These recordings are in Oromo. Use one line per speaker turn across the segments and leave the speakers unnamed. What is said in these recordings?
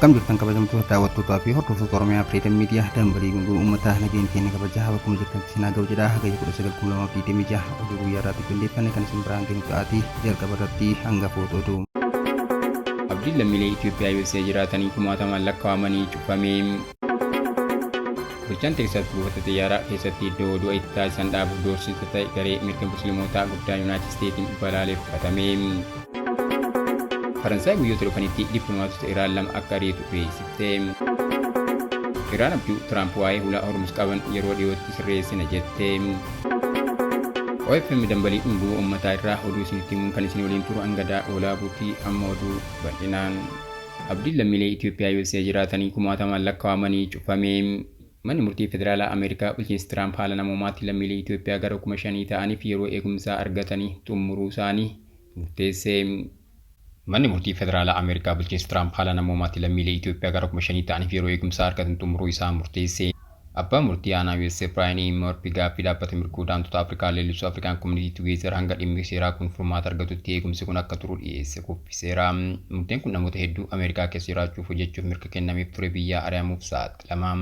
Akkam jirtan kabajamtoota daawwattootaa fi hordoftoota Oromiyaa Freedom Media dambalii gunggoo uummataa nageen keenya kabajaa bakkuma jirtan sinaa ga'u jedha hagayya 1926 oduu guyyaa irratti qindeeffanne kan isin biraan kennu ta'aatii jalqaba irratti hanga footootu.
Abdiin lammiilee Itoophiyaa USA jiraatanii kumaatamaan lakkaa'amanii cufamee. Bulchaan Teeksaas buufata xiyyaaraa keessatti iddoo oduu itti taasisan dhaabuuf doorsisa ta'e garee mirga musliimotaa guddaa Yuunaayitid Isteetiin balaaleffatame. Faransaay guyyoota dhufanitti dippiloomaatota Iraan lama akka ariitu beeksifte. Iraan abjuu Tiraamp waa'ee hulaa Hormuz qaban yeroo dhiyootti sirreessina jette. OFM dambalii dhunguu uummataa irraa oduu isinitti himuun kan isin waliin turu hangadaa oolaa buutii amma oduu bal'inaan. Abdiin lammiilee Itoophiyaa USA jiraatanii kumaatamaan lakkaa'amanii cufame. Manni murtii federaalaa Ameerikaa bulchiinsi Tiraamp haala namoomaatti lammiilee Itoophiyaa gara 5,000 ta'aniif yeroo eegumsaa argatanii xumuruu isaanii murteesse. Manni murtii federaalaa Ameerikaa bulchiinsi Tiraamp haala namoomaatti lammiilee Itoophiyaa gara 5,000 ta'aniif yeroo eegumsaa argatan xumuruu isaa murteesse. Abbaan murtii aanaa USA Brian Murphy gaaffii dhaabbata mirga daantota Afrikaa leellisuu Afrikaan Community Together hanga dhimmi seeraa kun furmaata argatutti eegumsi kun akka turu dhiyeesse kuffiseera. Murteen kun namoota hedduu Ameerikaa keessa jiraachuuf hojjechuuf mirga kennameef ture biyyaa ari'amuuf saaxilama.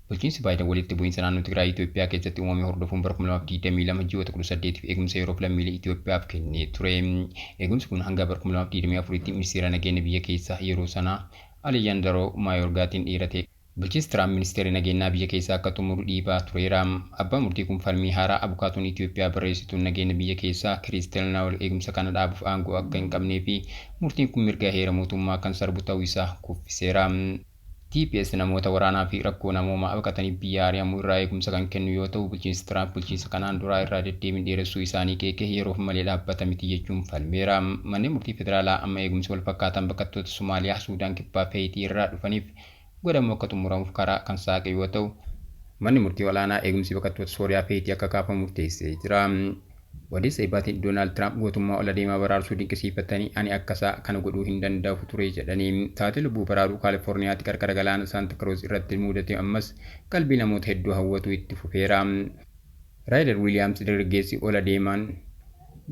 Bulchiinsi Baayiden walitti bu'iinsa naannoo Tigraay Itoophiyaa keessatti uumame hordofuun bara 2022 ji'oota 18 eegumsa yeroof lammiilee Itoophiyaaf kennee ture. Eegumsi kun hanga bara 2024tti ministeera nageenya biyya keessaa yeroo sanaa Aliyaandaroo Maayorgaatiin dhiirate. Bulchiinsi Tiraamp ministeera nageenyaa biyya keessaa akka xumuru dhiibaa tureera. Abbaan murtii kun falmii haaraa abukaatuun Itoophiyaa barreessituun nageenya biyya keessaa Kiristel Naawol eegumsa kana dhaabuuf aangoo akka hin qabnee fi murtiin kun mirga heera mootummaa kan sarbu ta'uu isaa kuffiseera. TPS namoota waraanaa fi rakkoo namoomaa baqatanii biyya ari'amuu irraa eegumsa kan kennu yoo ta'u bulchiinsi Tiraamp bulchiinsa kanaan duraa irraa deddeebiin dheeressuu isaanii qeeqee yeroof malee dhaabbata miti jechuun falmeera. Manneen murtii federaalaa amma eegumsi wal fakkaatan baqattoota Somaaliyaa, Suudaan kibbaa fi Haayitii irraa dhufaniif godhamu akka xumuramuuf karaa kan saaqe yoo ta'u manni murtii olaanaa eegumsi baqattoota Sooriyaa fi Haayitii akka kaafamu murteessee jira. Wadeessa Ibaatiin Doonaald Tiraamp gootummaa ol adeemaa baraarsuu dinqisiifatanii ani akkasaa kana godhuu hin danda'u ture jedhanii. Taatee lubbuu baraaruu Kaalifoorniyaatti qarqara galaana Saanta Kiroos irratti mudate ammas qalbii namoota hedduu hawwatu itti fufeera. Raayidar Wiiliyaams dargaggeessi ol adeemaan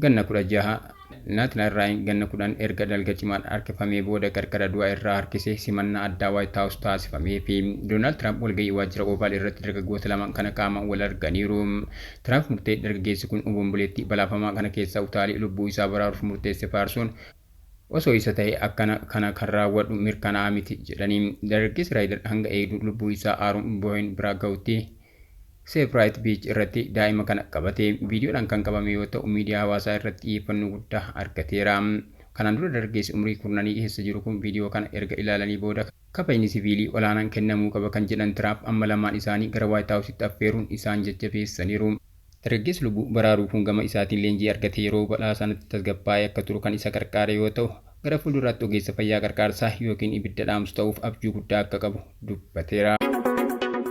ganna 16 Naatnaal Raayin ganna 10 erga dalga cimaan harkifamee booda qarqara du'aa irraa harkisee simannaa addaa Waayit Haawus taasifamee fi Doonaald Tiraamp walga'ii waajjira Oovaal irratti dargaggoota lama kana qaamaan wal arganiiru. Tiraamp murtee dargaggeessi kun obomboleettii balaafamaa kana keessaa utaalee lubbuu isaa baraaruuf murteesse faarsuun osoo isa ta'e akkana kana kan raawwadhu mirkanaa'aa miti jedhanii. Dargaggeessi Raayidar hanga eegduu lubbuu isaa aaruun boo'in biraa ga'utti Seefraayit Biich irratti daa'ima kana qabate viidiyoodhaan kan qabame yoo ta'u miidiyaa hawaasaa irratti xiyyeeffannoo guddaa argateera. Kanaan dura dargaggeessi umrii 10 keessa jiru kun viidiyoo kana erga ilaalanii booda kabajni siviilii olaanaan kennamuu qaba kan jedhan Tiraamp amma lamaan isaanii gara Waayit Haawusitti affeeruun isaan jajjabeessaniiru. Dargaggeessi lubbuu baraaruu kun gama isaatiin leenjii argate yeroo balaa sanatti tasgabbaa'ee akka turu kan isa gargaare yoo ta'u gara fuulduraatti ogeessa fayyaa gargaarsaa yookiin ibidda dhaamsu ta'uuf abjuu guddaa akka qabu dubbateera.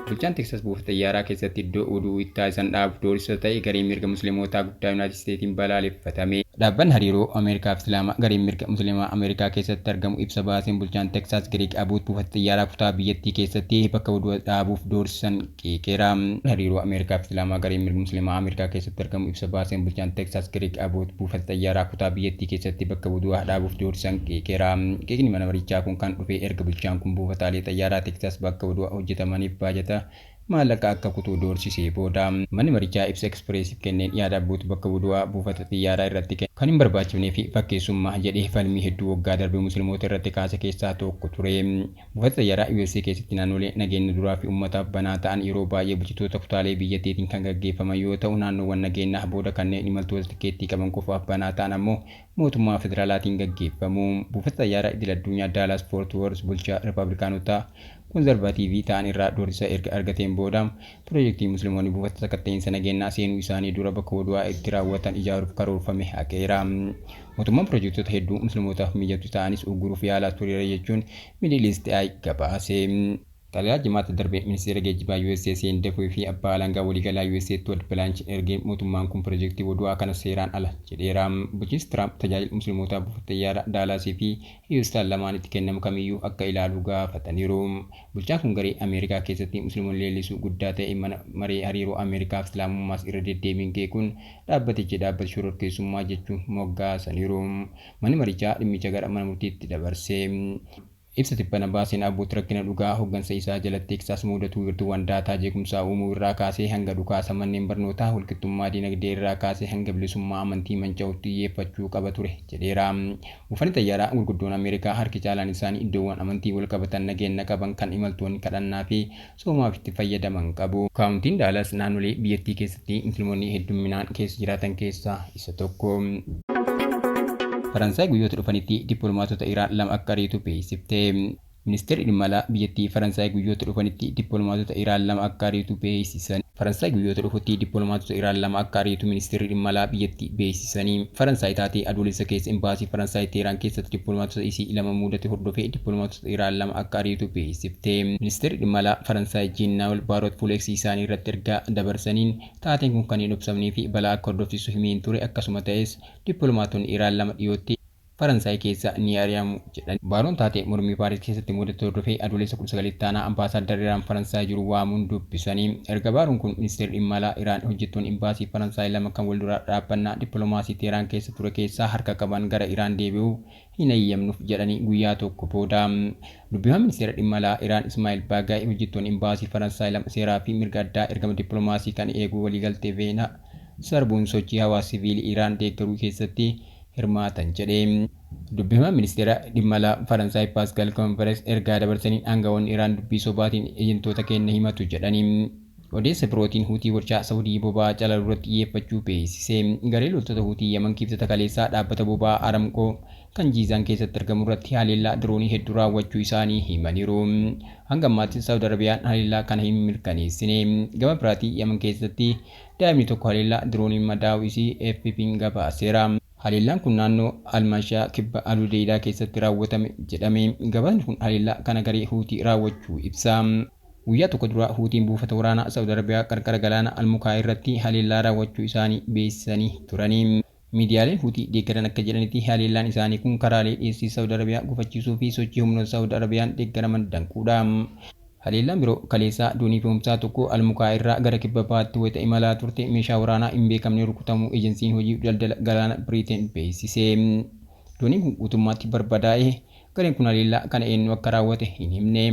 Bulchaan Teeksaas buufata xiyyaaraa keessatti iddoo oduu itti taasisan dhaabuuf doorsisa ta'e garee mirga musliimotaa guddaa Yuunaayitid Isteetiin balaaleffatame. Dhaabbanni hariiroo Ameerikaa fi Islaamaa garee mirga musliimaa Ameerikaa keessatti argamu ibsa baaseen bulchaan Teeksaas Giriik Abuut buufata xiyyaaraa kutaa biyyattii keessatti bakka oduu dhaabuuf doorsisan qeeqeera. Hariiroo Ameerikaa fi Islaamaa garee mirga musliimaa Ameerikaa keessatti argamu ibsa baaseen bulchaan Teeksaas Giriik Abuut buufata xiyyaaraa kutaa biyyattii keessatti bakka oduu dhaabuuf doorsisan qeeqeera. Qeeqni mana marichaa kun kan dhufe erga bulchaan kun buufataalee xiyyaaraa Teeksaas bakka oduu hojjetamaniif baajata maallaqa akka kutuu doorsisee booda. Manni marichaa ibsa ekspreesiif kenneen yaada Abuut bakka bu'aa buufata xiyyaaraa irratti kan hin barbaachifnee fi fakkeessummaa jedhee falmii hedduu waggaa darbe musliimoota irratti kaase keessaa tokko ture. Buufata xiyyaaraa USA keessatti naannolee nageenya duraa fi uummataaf banaa ta'an yeroo baay'ee bulchitoota kutaalee biyyattiitiin kan gaggeeffaman yoo ta'u naannoowwan nageenyaa booda kanneen imaltoota tikeettii qaban qofaaf banaa ta'an ammoo mootummaa federaalaatiin gaggeeffamu. Buufata xiyyaaraa idil addunyaa Daalaas Foort Worth bulchaa Rippaabilikaanotaa konservaatiivii ta'an irraa doorsisa erga argateen booda piroojeektii musliimoonni buufata sakatta'insa nageenyaa seenuu isaanii dura bakka oduu itti raawwatan ijaaruuf karoorfame haqeera. Mootummaan piroojeektota hedduu musliimootaaf mijatu ta'anis ugguruuf yaalaa tureera jechuun Middle East Eye gabaase. Xalayaa jimaata darbe ministeera geejjibaa USA CNDF fi abbaa alangaa waliigalaa USA Todd Blanche ergeen mootummaan kun piroojeektii oduu kana seeraan ala jedheera. Bulchiinsi Tiraamp tajaajila musliimotaa buufata xiyyaaraa Daalaasii fi Hiwustaan lamaanitti kennamu kamiyyuu akka ilaalu gaafataniiru. Bulchaan kun garee Ameerikaa keessatti musliimoonni leellisuu guddaa ta'e mana maree hariiroo Ameerikaa fi Islaamummaas irra deddeebiin qeequun dhaabbatichi dhaabbata shororkeessummaa jechuun moggaasaniiru. Manni marichaa dhimmicha gara mana murtiitti dabarse. Ibsa tibbana baaseen abboota rakkina dhugaa hooggansa isaa jalatti Teeksaas mudatu wiirtuuwwan daataa jeequmsaa uumuu irraa kaasee hanga dhukaasa manneen barnootaa walqixxummaa dinagdee irraa kaasee hanga bilisummaa amantii manca'uutti xiyyeeffachuu qaba ture jedheera. Buufanni xayyaaraa gurguddoon Ameerikaa harki caalaan isaanii iddoowwan amantii wal qabatan nageenya qaban kan imaltoonni kadhannaa fi soomaaf itti fayyadaman qabu. Kaawuntiin Daalas naannolee biyyattii keessatti musliimonni hedduminaan keessa jiraatan keessaa isa tokko. Faransaay guyyoota dhufanitti dippiloomaatota Iraan lama akka ariitu beeksifte. Ministeerri dhimma alaa biyyattii Faransaay guyyoota dhufanitti dippiloomaatota Iraan lama akka ariitu beeksisan. Faransaay guyyoota dhufutti dippiloomaatota Iraan lama akka ariitu ministeerri dhimma alaa biyyattii beeksisanii. Faransaay taatee adoolessa keessa imbaasii Faransaay Teheraan keessatti dippiloomaatota isii lama mudate hordofee dippiloomaatota Iraan lama akka ariitu beeksifte. Ministeerri dhimma alaa Faransaay Jean-Noël Barrot fuulleeksii isaanii irratti ergaa dabarsaniin taateen kun kan hin obsamnee fi balaa akka hordofsiisu himeen ture akkasuma ta'es dippiloomaatonni Iraan lama dhiyootti Faransaay keessa ni ari'amu jedhan. Baaroon taatee mormii Paaris keessatti mudate hordofee adoolessa 19 taanaa ambaasaaddarri Iraan Faransaay jiru waamuun dubbisanii. Erga baaroon kun ministeerri dhimma alaa Iraan hojjettoonni imbaasii Faransaay lama kan wal duraa dhaabbannaa dippiloomaasii Teheraan keessa ture keessaa harka qaban gara Iraan deebi'uu hin eeyyamnuuf jedhanii guyyaa tokko booda. Dubbimaan ministeera dhimma alaa Iraan Ismaa'il Baagaay hojjettoonni imbaasii Faransaay lama seeraa fi mirga addaa ergama dippiloomaasii kan eeguu waliigaltee Veenaa sarbuun sochii hawaasa siviilii Iraan deeggaruu keessatti hirmaatan jedhe. Dubbimaan ministeera dhimma alaa Faransaay Pascal Conference ergaa dabarsaniin aangawoonni Iraan dubbii sobaatiin ejentoota keenya himatu jedhanii. Odeessa birootiin Huutii warshaa Saawudii boba'aa calalu irratti xiyyeeffachuu beeksise. Garee loltoota Huutii Yaman kibxata kaleessaa dhaabbata boba'aa Aramkoo kan Jiizaan keessatti argamu irratti haleellaa diroonii hedduu raawwachuu isaanii himaniiru. Hanga ammaatti Saawud Arabiyaan haleellaa kana hin mirkaneessine. Gama biraatiin Yaman keessatti daa'imni tokko haleellaa dirooniin madaa'uu isii AFP'n gabaaseera. Haleellaan kun naannoo Almashaa kibba Aludeedaa keessatti raawwatame jedhame. Gabaasni kun haleellaa kana garee Huutii raawwachuu ibsa. Guyyaa tokko dura Huutiin buufata waraanaa Saawud Arabiyaa qarqara galaana Almukaa irratti haleellaa raawwachuu isaanii beeksisanii turani. Miidiyaaleen Huutii deeggaran akka jedhanitti haleellaan isaanii kun karaalee dhiyeessii Saawud Arabiyaa gufachiisuu fi sochii humnoota Saawud Arabiyaan deeggaraman danquudha. Haleellaan biroo kaleessaa doonii fe'umsaa tokko Almukaa irraa gara kibba bahaatti wayita imalaa turte meeshaa waraanaa hin beekamne rukutamuu ejensiin hojii daldala galaana Biriteen beeksise. Dooniin kun guutummaatti barbadaa'e. Gareen kun haleellaa kana eenyu akka raawwate hin himne.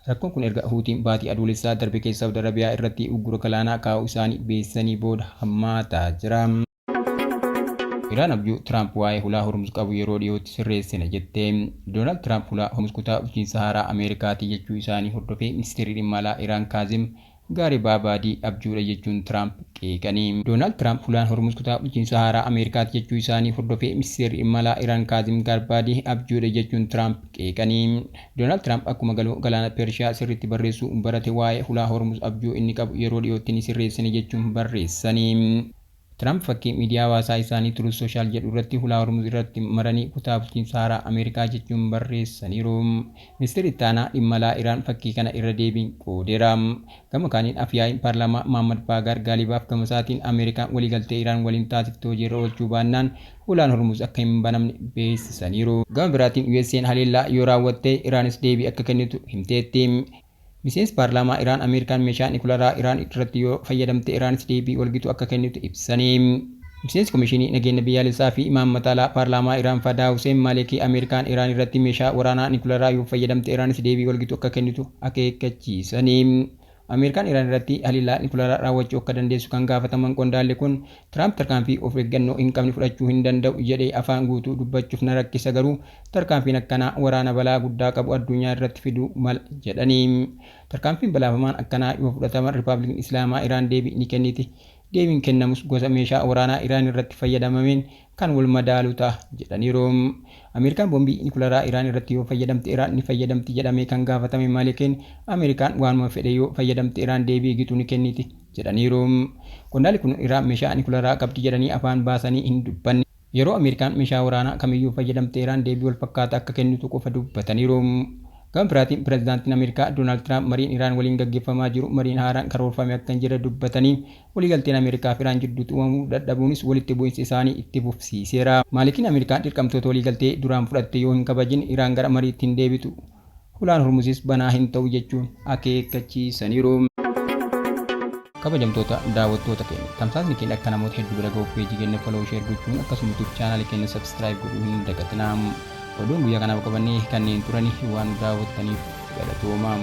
Rakkoon kun erga Huutiin baatii adoolessaa darbe keessa Saawud Arabiyaa irratti uggura galaanaa kaa'uu isaanii beeksisanii booda hammaataa jira. Iraan abjuu Tiraamp waa'ee hulaa Hormuz qabu yeroo dhiyootti sirreessina jette. Doonaald Tiraamp hulaa Hormuz kutaa bulchiinsa haaraa Ameerikaati jechuu isaanii hordofee ministeerri dhimma alaa Iraan Kaazim Gaaribaabadii abjuudha jechuun Tiraamp qeeqanii. Doonaald Tiraamp hulaan Hormuz kutaa bulchiinsa haaraa Ameerikaati jechuu isaanii hordofee ministeerri dhimma alaa Iraan Kaazim Gaaribaabadii abjuudha jechuun Tiraamp qeeqanii. Doonaald Tiraamp akkuma galoo galaana Pershiyaa sirriitti barreessuu barate waa'ee hulaa Hormuz abjuu inni qabu yeroo dhiyootti ni sirreessina jechuun barreessanii. Tiraamp fakkii miidiyaa hawaasaa isaanii Truth Social jedhu irratti hulaa Hormuz irratti maranii kutaa bulchiinsa haaraa Ameerikaa jechuun barreessaniiru. Ministeerri itti aanaa dhimma alaa Iraan fakkii kana irra deebiin qoodeera. Gama kaaniin afyaa'iin paarlaamaa Mohammad Baagar Gaalibaaf gama isaatiin Ameerikaan waliigaltee Iraan waliin taasifte hojiirra oolchuu baannaan hulaan Hormuz akka hin banamne beeksisaniiru. Gama biraatiin USA'n haleellaa yoo raawwatte Iraanis deebii akka kennitu himteetti. Miseensi paarlaamaa Iraan Ameerikaan meeshaa niwukilaraa Iraan irratti yoo fayyadamte Iraanis deebii walgitu akka kennitu ibsanii. Miseensi Komishinii Nageenya Biyyaalessaa fi Imaammata Alaa Paarlaamaa Iraan Fadaa Hussein Maalekii Ameerikaan Iraan irratti meeshaa waraanaa niwukilaraa yoo fayyadamte Iraanis deebii walgitu akka kennitu akeekkachiisanii. Ameerikaan Iraan irratti haleellaa niwukilaraa raawwachuu akka dandeessu kan gaafataman qondaalli kun Tiraamp tarkaanfii of eeggannoo hin qabne fudhachuu hin danda'u jedhee afaan guutuu dubbachuuf na rakkisa garuu tarkaanfiin akkanaa waraana balaa guddaa qabu addunyaa irratti fiduu mala jedhanii. Tarkaanfiin balaafamaan akkanaa yoo fudhataman Rippaabilikiin Islaamaa Iraan deebii ni kenniti. Deebiin kennamus gosa meeshaa waraanaa Iraan irratti fayyadamameen kan wal madaalu ta'a jedhaniiru. Ameerikaan boombii niwukilaraa Iraan irratti yoo fayyadamte Iraan ni fayyadamti jedhamee kan gaafatame Maalekiin Ameerikaan waanuma fedhe yoo fayyadamte Iraan deebii gitu ni kenniti jedhaniiru. Qondaalli kun Iraan meeshaa niwukilaraa qabdi jedhanii afaan baasanii hin dubbanne. Yeroo Ameerikaan meeshaa waraanaa kamiyyuu fayyadamte Iraan deebii wal fakkaataa akka kennitu qofa dubbataniiru. Gama biraatiin pireezidaantiin Ameerikaa Doonaald Tiraamp mariin Iraan waliin gaggeeffamaa jiru mariin haaraan karoorfame akka hin jirre dubbatanii waliigalteen Ameerikaa fi Iraan jidduutti uumamuu dadhabuunis walitti bu'iinsa isaanii itti fufsiiseera. Maalikiin Ameerikaan dirqamtoota waliigaltee duraan fudhatte yoo hin kabajin Iraan gara mariitti hin deebitu. Hulaan Hormuzis banaa hin ta'u jechuun akeekkachiisaniiru. Kabajamtoota daawwattoota keenya tamsaasni keenya akka namoota hedduu bira ga'uuf peejii keenya follow share gochuun akkasumas YouTube chaanaalii keenya subscribe godhuu hin dagatinaa. oduun guyyaa kanaaf qabannee kanneen turani waan daawwattaniif galatoomaa.